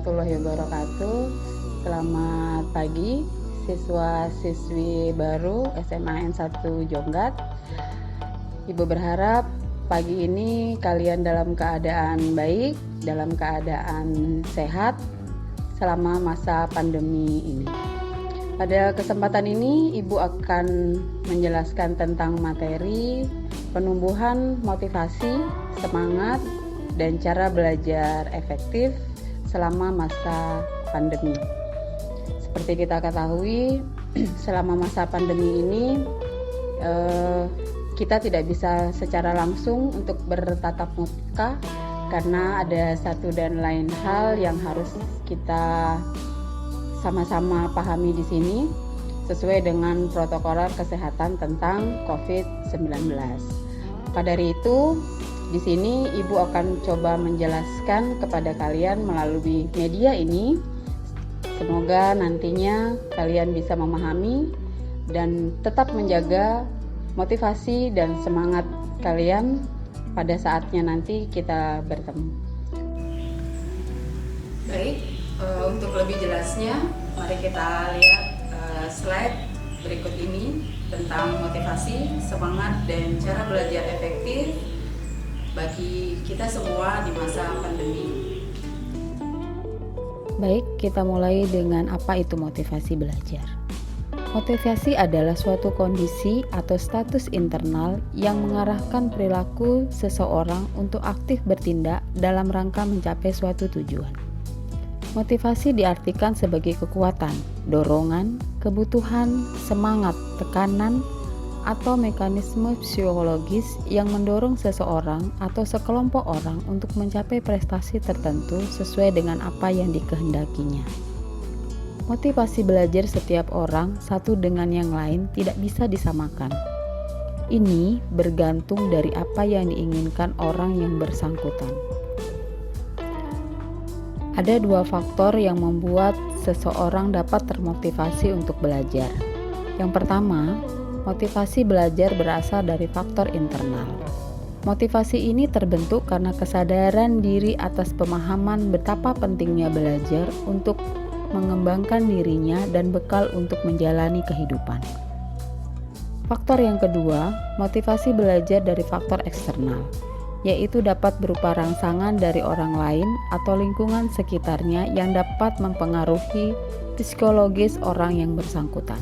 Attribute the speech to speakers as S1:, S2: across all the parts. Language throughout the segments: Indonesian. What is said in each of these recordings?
S1: warahmatullahi wabarakatuh. Selamat pagi siswa-siswi baru SMA N1 Jonggat. Ibu berharap pagi ini kalian dalam keadaan baik, dalam keadaan sehat selama masa pandemi ini. Pada kesempatan ini Ibu akan menjelaskan tentang materi penumbuhan motivasi, semangat, dan cara belajar efektif selama masa pandemi. Seperti kita ketahui, selama masa pandemi ini kita tidak bisa secara langsung untuk bertatap muka karena ada satu dan lain hal yang harus kita sama-sama pahami di sini sesuai dengan protokol kesehatan tentang COVID-19. Maka dari itu, di sini Ibu akan coba menjelaskan kepada kalian melalui media ini. Semoga nantinya kalian bisa memahami dan tetap menjaga motivasi dan semangat kalian pada saatnya nanti kita bertemu. Baik, untuk lebih jelasnya, mari kita lihat slide berikut ini tentang motivasi, semangat, dan cara belajar efektif bagi kita semua di masa pandemi.
S2: Baik, kita mulai dengan apa itu motivasi belajar. Motivasi adalah suatu kondisi atau status internal yang mengarahkan perilaku seseorang untuk aktif bertindak dalam rangka mencapai suatu tujuan. Motivasi diartikan sebagai kekuatan, dorongan, kebutuhan, semangat, tekanan, atau mekanisme psikologis yang mendorong seseorang atau sekelompok orang untuk mencapai prestasi tertentu sesuai dengan apa yang dikehendakinya. Motivasi belajar setiap orang satu dengan yang lain tidak bisa disamakan. Ini bergantung dari apa yang diinginkan orang yang bersangkutan. Ada dua faktor yang membuat seseorang dapat termotivasi untuk belajar. Yang pertama, motivasi belajar berasal dari faktor internal. Motivasi ini terbentuk karena kesadaran diri atas pemahaman betapa pentingnya belajar untuk mengembangkan dirinya dan bekal untuk menjalani kehidupan. Faktor yang kedua, motivasi belajar dari faktor eksternal, yaitu dapat berupa rangsangan dari orang lain atau lingkungan sekitarnya yang dapat mempengaruhi psikologis orang yang bersangkutan.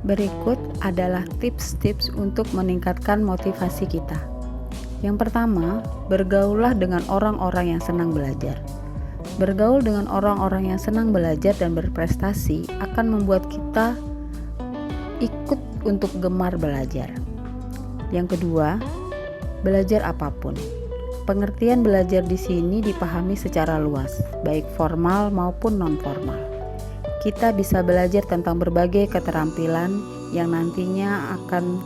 S2: Berikut adalah tips-tips untuk meningkatkan motivasi kita. Yang pertama, bergaullah dengan orang-orang yang senang belajar. Bergaul dengan orang-orang yang senang belajar dan berprestasi akan membuat kita ikut untuk gemar belajar. Yang kedua, belajar apapun. Pengertian belajar di sini dipahami secara luas, baik formal maupun non-formal. Kita bisa belajar tentang berbagai keterampilan yang nantinya akan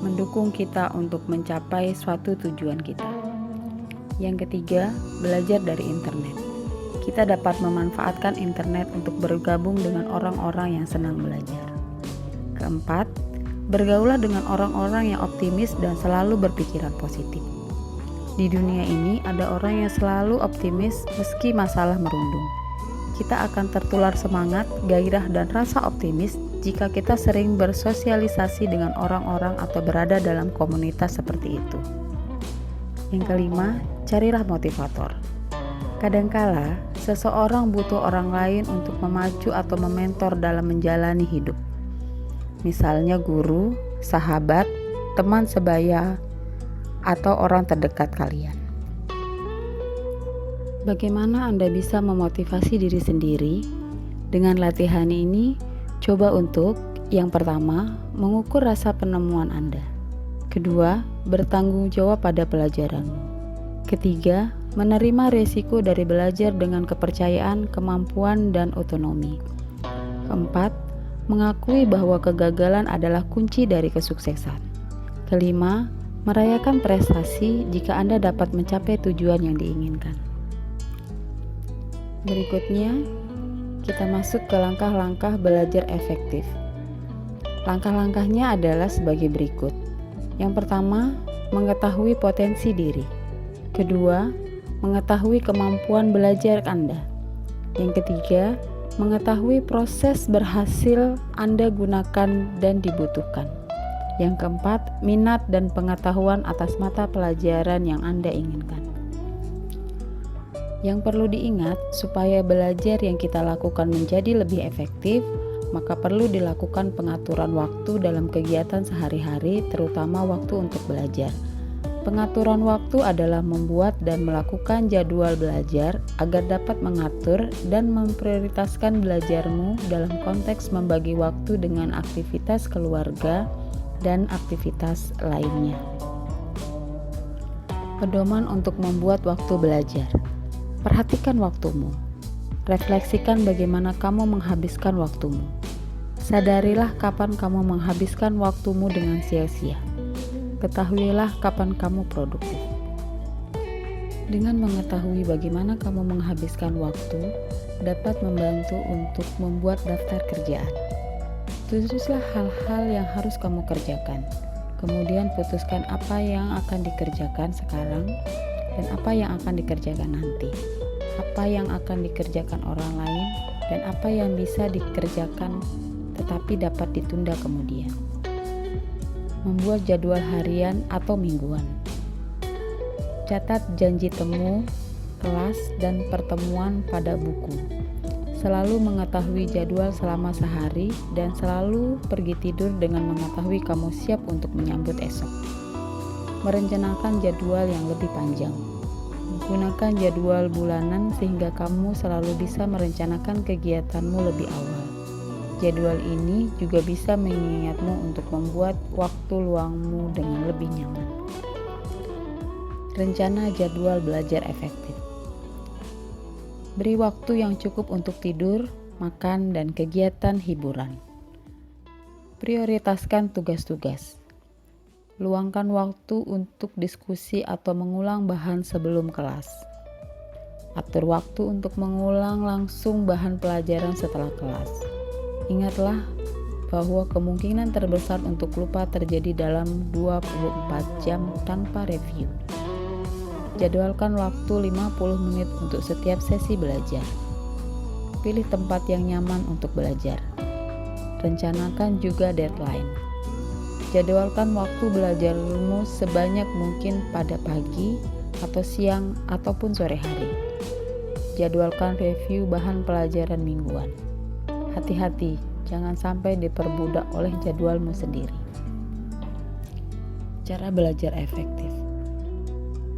S2: mendukung kita untuk mencapai suatu tujuan kita. Yang ketiga, belajar dari internet. Kita dapat memanfaatkan internet untuk bergabung dengan orang-orang yang senang belajar. Keempat, bergaullah dengan orang-orang yang optimis dan selalu berpikiran positif. Di dunia ini ada orang yang selalu optimis meski masalah merundung. Kita akan tertular semangat, gairah, dan rasa optimis jika kita sering bersosialisasi dengan orang-orang atau berada dalam komunitas seperti itu. Yang kelima, carilah motivator. Kadangkala, seseorang butuh orang lain untuk memacu atau mementor dalam menjalani hidup. Misalnya guru, sahabat, teman sebaya, atau orang terdekat kalian. Bagaimana Anda bisa memotivasi diri sendiri? Dengan latihan ini, coba untuk yang pertama, mengukur rasa penemuan Anda. Kedua, bertanggung jawab pada pelajaranmu. Ketiga, menerima risiko dari belajar dengan kepercayaan, kemampuan, dan otonomi. Keempat, mengakui bahwa kegagalan adalah kunci dari kesuksesan. Kelima, merayakan prestasi jika Anda dapat mencapai tujuan yang diinginkan. Berikutnya, kita masuk ke langkah-langkah belajar efektif. Langkah-langkahnya adalah sebagai berikut. Yang pertama, mengetahui potensi diri. Kedua, mengetahui kemampuan belajar Anda. Yang ketiga, mengetahui proses berhasil Anda gunakan dan dibutuhkan. Yang keempat, minat dan pengetahuan atas mata pelajaran yang Anda inginkan. Yang perlu diingat, supaya belajar yang kita lakukan menjadi lebih efektif, maka perlu dilakukan pengaturan waktu dalam kegiatan sehari-hari, terutama waktu untuk belajar. Pengaturan waktu adalah membuat dan melakukan jadwal belajar agar dapat mengatur dan memprioritaskan belajarmu dalam konteks membagi waktu dengan aktivitas keluarga dan aktivitas lainnya. Pedoman untuk membuat waktu belajar. Perhatikan waktumu. Refleksikan bagaimana kamu menghabiskan waktumu. Sadarilah kapan kamu menghabiskan waktumu dengan sia-sia. Ketahuilah kapan kamu produktif. Dengan mengetahui bagaimana kamu menghabiskan waktu, dapat membantu untuk membuat daftar kerjaan. Tulislah hal-hal yang harus kamu kerjakan. Kemudian putuskan apa yang akan dikerjakan sekarang dan apa yang akan dikerjakan nanti. Apa yang akan dikerjakan orang lain dan apa yang bisa dikerjakan tetapi dapat ditunda kemudian. Membuat jadwal harian atau mingguan. Catat janji temu, kelas, dan pertemuan pada buku. Selalu mengetahui jadwal selama sehari dan selalu pergi tidur dengan mengetahui kamu siap untuk menyambut esok. Merencanakan jadwal yang lebih panjang. Gunakan jadwal bulanan sehingga kamu selalu bisa merencanakan kegiatanmu lebih awal. Jadwal ini juga bisa mengingatmu untuk membuat waktu luangmu dengan lebih nyaman. Rencana jadwal belajar efektif. Beri waktu yang cukup untuk tidur, makan, dan kegiatan hiburan. Prioritaskan tugas-tugas. Luangkan waktu untuk diskusi atau mengulang bahan sebelum kelas. Atur waktu untuk mengulang langsung bahan pelajaran setelah kelas. Ingatlah bahwa kemungkinan terbesar untuk lupa terjadi dalam 24 jam tanpa review. Jadwalkan waktu 50 menit untuk setiap sesi belajar. Pilih tempat yang nyaman untuk belajar. Rencanakan juga deadline. Jadwalkan waktu belajarmu sebanyak mungkin pada pagi atau siang ataupun sore hari. Jadwalkan review bahan pelajaran mingguan. Hati-hati, jangan sampai diperbudak oleh jadwalmu sendiri. Cara belajar efektif.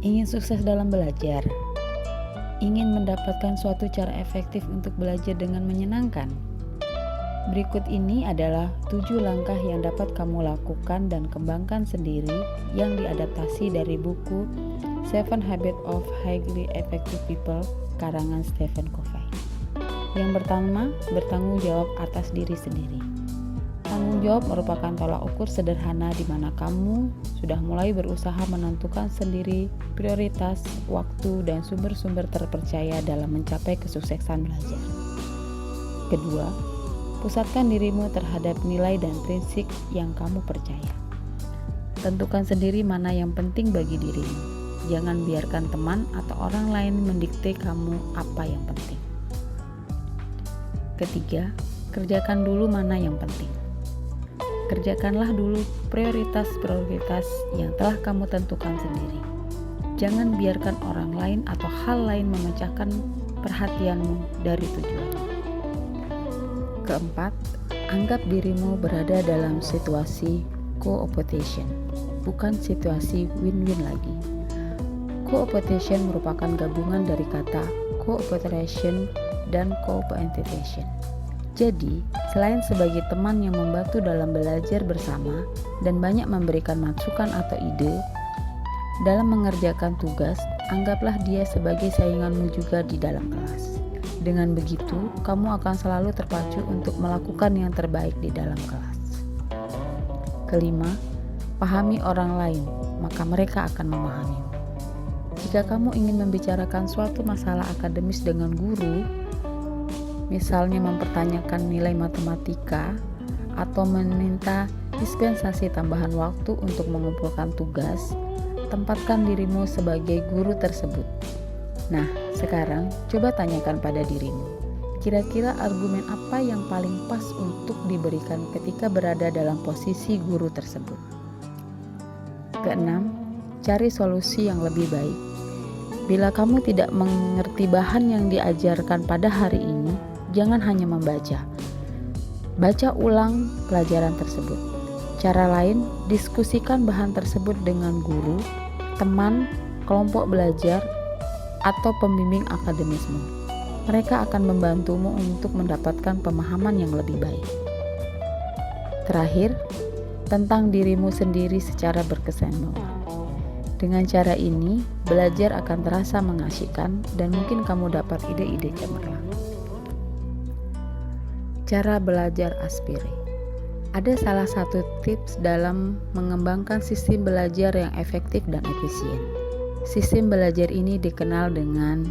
S2: Ingin sukses dalam belajar? Ingin mendapatkan suatu cara efektif untuk belajar dengan menyenangkan? Berikut ini adalah 7 langkah yang dapat kamu lakukan dan kembangkan sendiri yang diadaptasi dari buku 7 Habits of Highly Effective People karangan Stephen Covey. Yang pertama, bertanggung jawab atas diri sendiri. Tanggung jawab merupakan tolak ukur sederhana di mana kamu sudah mulai berusaha menentukan sendiri prioritas, waktu, dan sumber-sumber terpercaya dalam mencapai kesuksesan belajar. Kedua, pusatkan dirimu terhadap nilai dan prinsip yang kamu percaya. Tentukan sendiri mana yang penting bagi dirimu. Jangan biarkan teman atau orang lain mendikte kamu apa yang penting. Ketiga, kerjakan dulu mana yang penting. Kerjakanlah dulu prioritas-prioritas yang telah kamu tentukan sendiri. Jangan biarkan orang lain atau hal lain memecahkan perhatianmu dari tujuanmu. Keempat, anggap dirimu berada dalam situasi co-optation, bukan situasi win-win lagi. Co-optation merupakan gabungan dari kata cooperation dan co-participation. Jadi, selain sebagai teman yang membantu dalam belajar bersama dan banyak memberikan masukan atau ide dalam mengerjakan tugas, anggaplah dia sebagai sainganmu juga di dalam kelas. Dengan begitu, kamu akan selalu terpacu untuk melakukan yang terbaik di dalam kelas. Kelima, pahami orang lain, maka mereka akan memahamimu. Jika kamu ingin membicarakan suatu masalah akademis dengan guru, misalnya mempertanyakan nilai matematika atau meminta dispensasi tambahan waktu untuk mengumpulkan tugas, tempatkan dirimu sebagai guru tersebut. Nah, sekarang coba tanyakan pada dirimu, kira-kira argumen apa yang paling pas untuk diberikan ketika berada dalam posisi guru tersebut? Keenam, cari solusi yang lebih baik. Bila kamu tidak mengerti bahan yang diajarkan pada hari ini, jangan hanya membaca. Baca ulang pelajaran tersebut. Cara lain, diskusikan bahan tersebut dengan guru, teman, kelompok belajar, atau pembimbing akademismu. Mereka akan membantumu untuk mendapatkan pemahaman yang lebih baik. Terakhir, tentang dirimu sendiri secara berkesinambungan. Dengan cara ini, belajar akan terasa mengasyikkan dan mungkin kamu dapat ide-ide cemerlang. Cara belajar Aspire. Ada salah satu tips dalam mengembangkan sistem belajar yang efektif dan efisien. Sistem belajar ini dikenal dengan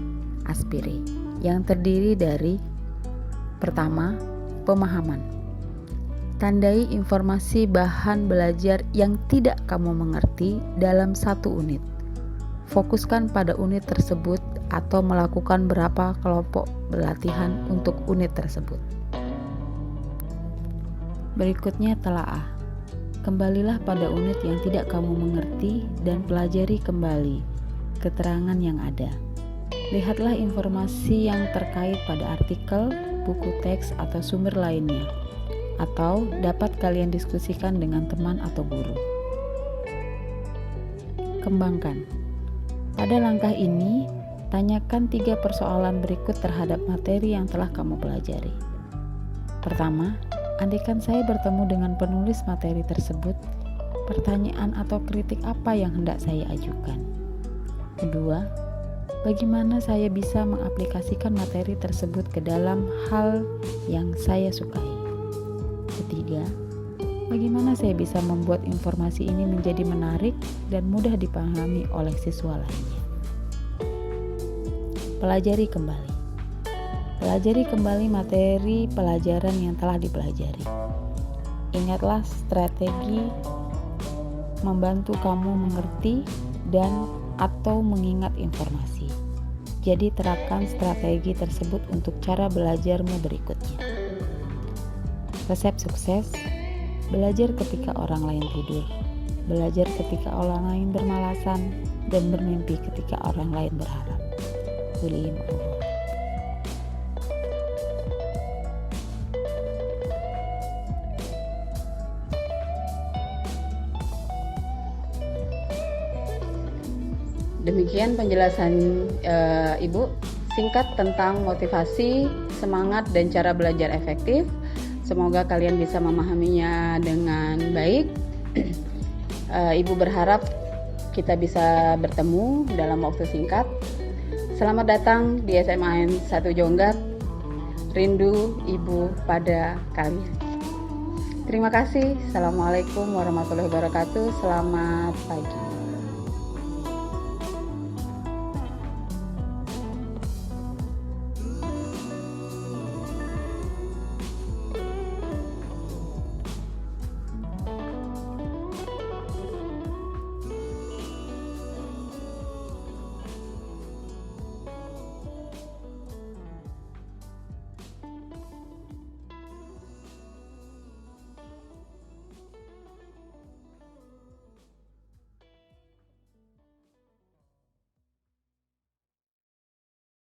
S2: Aspire, yang terdiri dari pertama, pemahaman. Tandai informasi bahan belajar yang tidak kamu mengerti dalam satu unit. Fokuskan pada unit tersebut atau melakukan beberapa kelompok pelatihan untuk unit tersebut. Berikutnya telaah. Kembalilah pada unit yang tidak kamu mengerti dan pelajari kembali keterangan yang ada. Lihatlah informasi yang terkait pada artikel, buku teks, atau sumber lainnya, atau dapat kalian diskusikan dengan teman atau guru. Kembangkan. Pada langkah ini, tanyakan 3 persoalan berikut terhadap materi yang telah kamu pelajari. Pertama, andaikan saya bertemu dengan penulis materi tersebut, pertanyaan atau kritik apa yang hendak saya ajukan? Kedua, bagaimana saya bisa mengaplikasikan materi tersebut ke dalam hal yang saya sukai? Ketiga, bagaimana saya bisa membuat informasi ini menjadi menarik dan mudah dipahami oleh siswa lainnya? Pelajari kembali. Pelajari kembali materi pelajaran yang telah dipelajari. Ingatlah strategi membantu kamu mengerti dan atau mengingat informasi. Jadi terapkan strategi tersebut untuk cara belajarmu berikutnya. Resep sukses: belajar ketika orang lain tidur, belajar ketika orang lain bermalasan, dan bermimpi ketika orang lain berharap. William Owen.
S1: Demikian penjelasan Ibu singkat tentang motivasi, semangat, dan cara belajar efektif. Semoga kalian bisa memahaminya dengan baik. Ibu berharap kita bisa bertemu dalam waktu singkat. Selamat datang di SMAN 1 Jonggak. Rindu Ibu pada kalian. Terima kasih. Assalamualaikum warahmatullahi wabarakatuh. Selamat pagi.